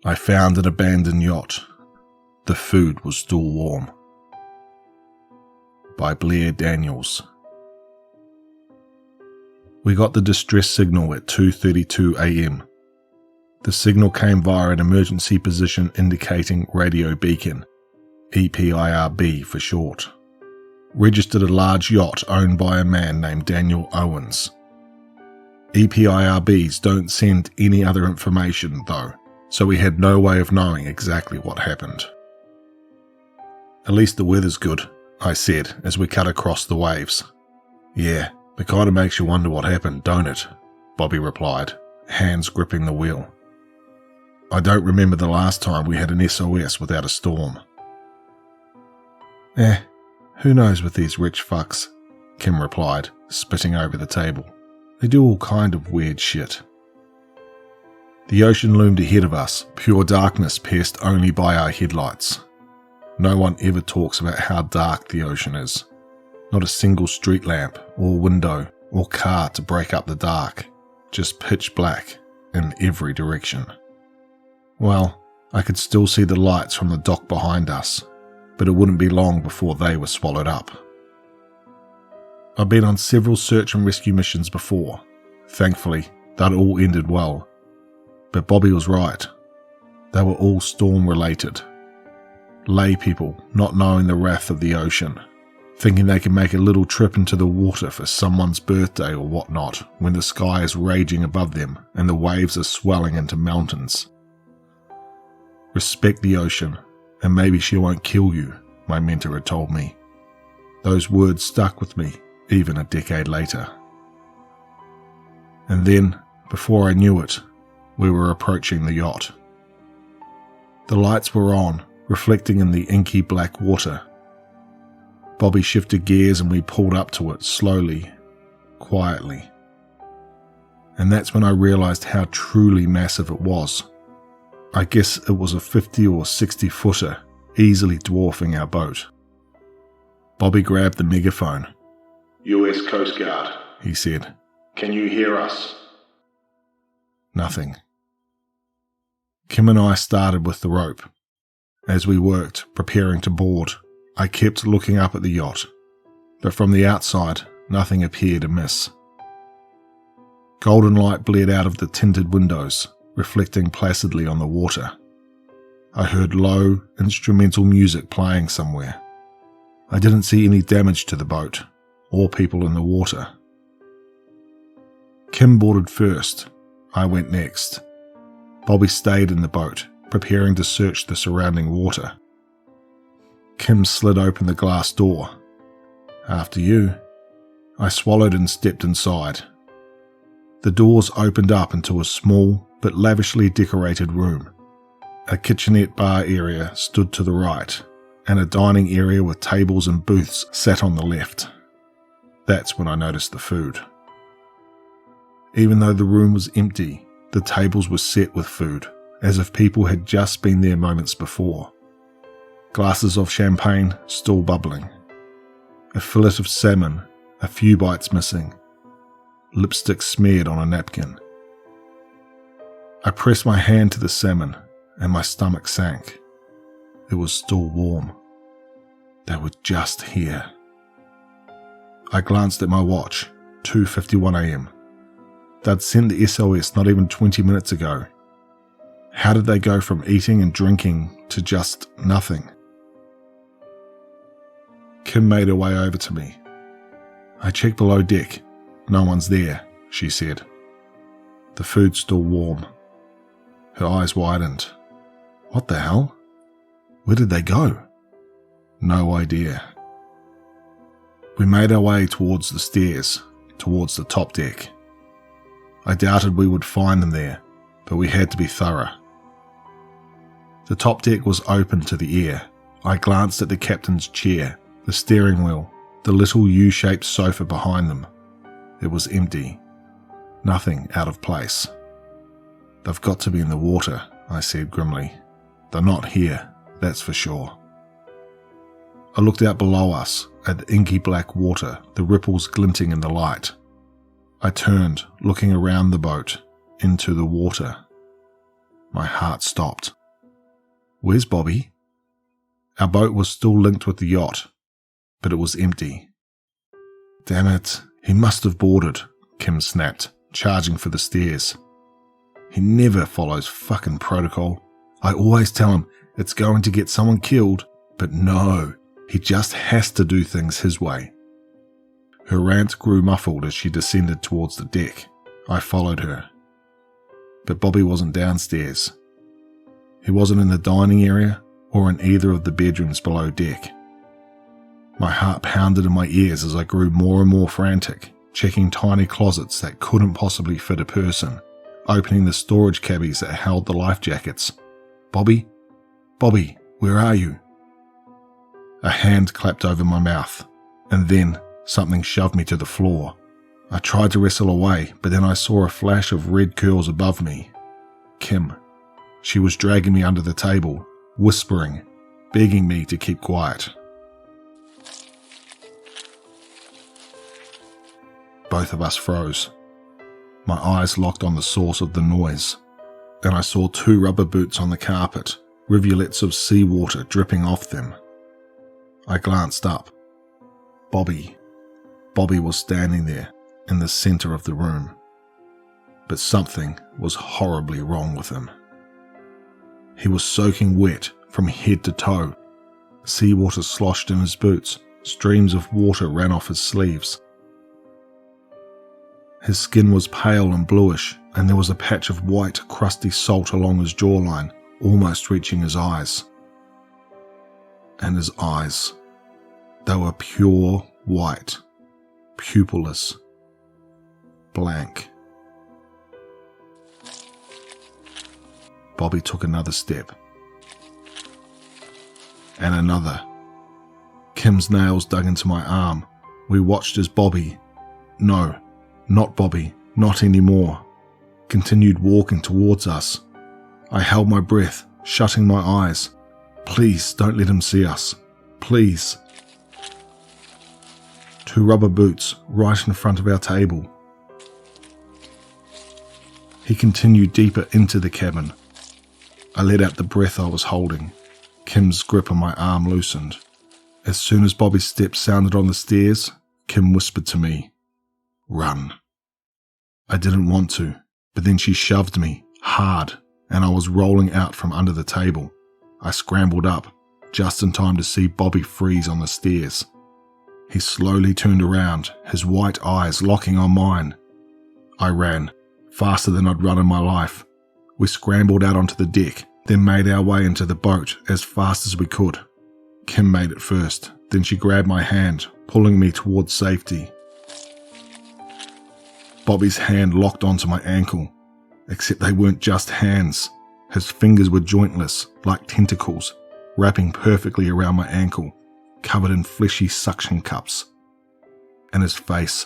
I found an abandoned yacht. The food was still warm. By BlairDaniels. We got the distress signal at 2:32 a.m. The signal came via an emergency position indicating radio beacon, EPIRB for short. Registered a large yacht owned by a man named Daniel Owens. EPIRBs don't send any other information though, so we had no way of knowing exactly what happened. At least the weather's good, I said as we cut across the waves. Yeah, it kinda makes you wonder what happened, don't it? Bobby replied, hands gripping the wheel. I don't remember the last time we had an SOS without a storm. Who knows with these rich fucks, Kim replied, spitting over the table. They do all kind of weird shit. The ocean loomed ahead of us, pure darkness pierced only by our headlights. No one ever talks about how dark the ocean is. Not a single street lamp, or window, or car to break up the dark. Just pitch black in every direction. Well, I could still see the lights from the dock behind us, but it wouldn't be long before they were swallowed up. I've been on several search and rescue missions before. Thankfully, that all ended well. But Bobby was right. They were all storm-related. Lay people not knowing the wrath of the ocean, thinking they can make a little trip into the water for someone's birthday or whatnot when the sky is raging above them and the waves are swelling into mountains. Respect the ocean, and maybe she won't kill you, my mentor had told me. Those words stuck with me, even a decade later. And then, before I knew it, we were approaching the yacht. The lights were on, reflecting in the inky black water. Bobby shifted gears and we pulled up to it slowly, quietly. And that's when I realized how truly massive it was. I guess it was a 50 or 60 footer, easily dwarfing our boat. Bobby grabbed the megaphone. US Coast Guard, he said. Can you hear us? Nothing. Kim and I started with the rope. As we worked, preparing to board, I kept looking up at the yacht, but from the outside, nothing appeared amiss. Golden light blared out of the tinted windows, reflecting placidly on the water. I heard low, instrumental music playing somewhere. I didn't see any damage to the boat, or people in the water. Kim boarded first. I went next. Bobby stayed in the boat, preparing to search the surrounding water. Kim slid open the glass door. After you. I swallowed and stepped inside. The doors opened up into a small but lavishly decorated room. A kitchenette bar area stood to the right, and a dining area with tables and booths sat on the left. That's when I noticed the food. Even though the room was empty, the tables were set with food, as if people had just been there moments before. Glasses of champagne still bubbling. A fillet of salmon, a few bites missing. Lipstick smeared on a napkin. I pressed my hand to the salmon, and my stomach sank. It was still warm. They were just here. I glanced at my watch, 2:51 a.m. They'd sent the SOS not even 20 minutes ago. How did they go from eating and drinking to just nothing? Kim made her way over to me. I checked below deck. No one's there, she said. The food's still warm. Her eyes widened. What the hell? Where did they go? No idea. We made our way towards the stairs, towards the top deck. I doubted we would find them there, but we had to be thorough. The top deck was open to the air. I glanced at the captain's chair, the steering wheel, the little U-shaped sofa behind them. It was empty. Nothing out of place. They've got to be in the water, I said grimly. They're not here, that's for sure. I looked out below us at the inky black water, the ripples glinting in the light. I turned, looking around the boat, into the water. My heart stopped. Where's Bobby? Our boat was still linked with the yacht, but it was empty. Damn it, he must have boarded, Kim snapped, charging for the stairs. He never follows fucking protocol. I always tell him it's going to get someone killed, but no, he just has to do things his way. Her rant grew muffled as she descended towards the deck. I followed her. But Bobby wasn't downstairs. He wasn't in the dining area or in either of the bedrooms below deck. My heart pounded in my ears as I grew more and more frantic, checking tiny closets that couldn't possibly fit a person, opening the storage cabbies that held the life jackets. Bobby? Bobby, where are you? A hand clapped over my mouth, and then something shoved me to the floor. I tried to wrestle away, but then I saw a flash of red curls above me. Kim. She was dragging me under the table, whispering, begging me to keep quiet. Both of us froze. My eyes locked on the source of the noise, and I saw 2 rubber boots on the carpet, rivulets of seawater dripping off them. I glanced up. Bobby. Bobby was standing there in the center of the room. But something was horribly wrong with him. He was soaking wet from head to toe. Seawater sloshed in his boots. Streams of water ran off his sleeves. His skin was pale and bluish, and there was a patch of white, crusty salt along his jawline, almost reaching his eyes. And his eyes. They were pure white, pupilless, blank. Bobby took another step. And another. Kim's nails dug into my arm. We watched as Bobby, no, not Bobby, not anymore, continued walking towards us. I held my breath, shutting my eyes. Please don't let him see us. Please. 2 rubber boots right in front of our table. He continued deeper into the cabin. I let out the breath I was holding. Kim's grip on my arm loosened. As soon as Bobby's steps sounded on the stairs, Kim whispered to me, "Run." I didn't want to, but then she shoved me, hard, and I was rolling out from under the table. I scrambled up, just in time to see Bobby freeze on the stairs. He slowly turned around, his white eyes locking on mine. I ran, faster than I'd run in my life. We scrambled out onto the deck, then made our way into the boat as fast as we could. Kim made it first, then she grabbed my hand, pulling me towards safety. Bobby's hand locked onto my ankle, except they weren't just hands. His fingers were jointless, like tentacles, wrapping perfectly around my ankle, covered in fleshy suction cups. And his face,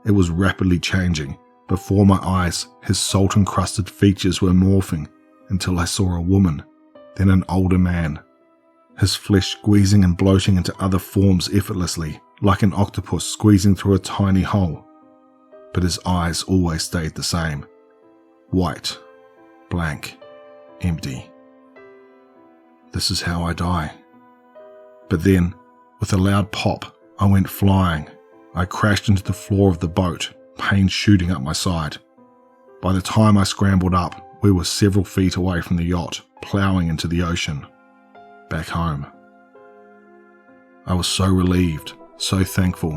it was rapidly changing. Before my eyes, his salt-encrusted features were morphing until I saw a woman, then an older man. His flesh squeezing and bloating into other forms effortlessly, like an octopus squeezing through a tiny hole. But his eyes always stayed the same. White, blank, empty. This is how I die. But then, with a loud pop, I went flying. I crashed into the floor of the boat, pain shooting up my side. By the time I scrambled up, we were several feet away from the yacht, ploughing into the ocean. Back home. I was so relieved, so thankful.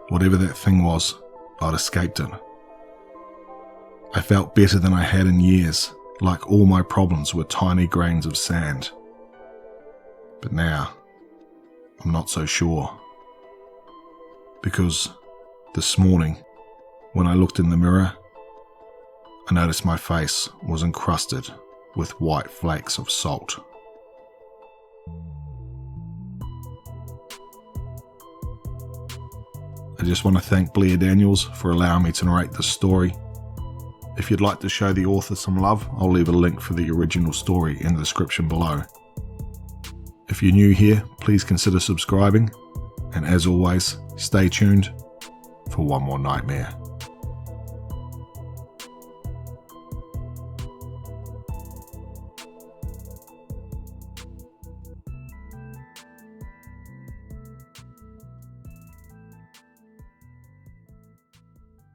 Whatever that thing was, I'd escaped it. I felt better than I had in years, like all my problems were tiny grains of sand. But now, I'm not so sure. Because this morning, when I looked in the mirror, I noticed my face was encrusted with white flakes of salt. I just want to thank BlairDaniels for allowing me to narrate this story. If you'd like to show the author some love, I'll leave a link for the original story in the description below. If you're new here, please consider subscribing, and as always, stay tuned for one more nightmare.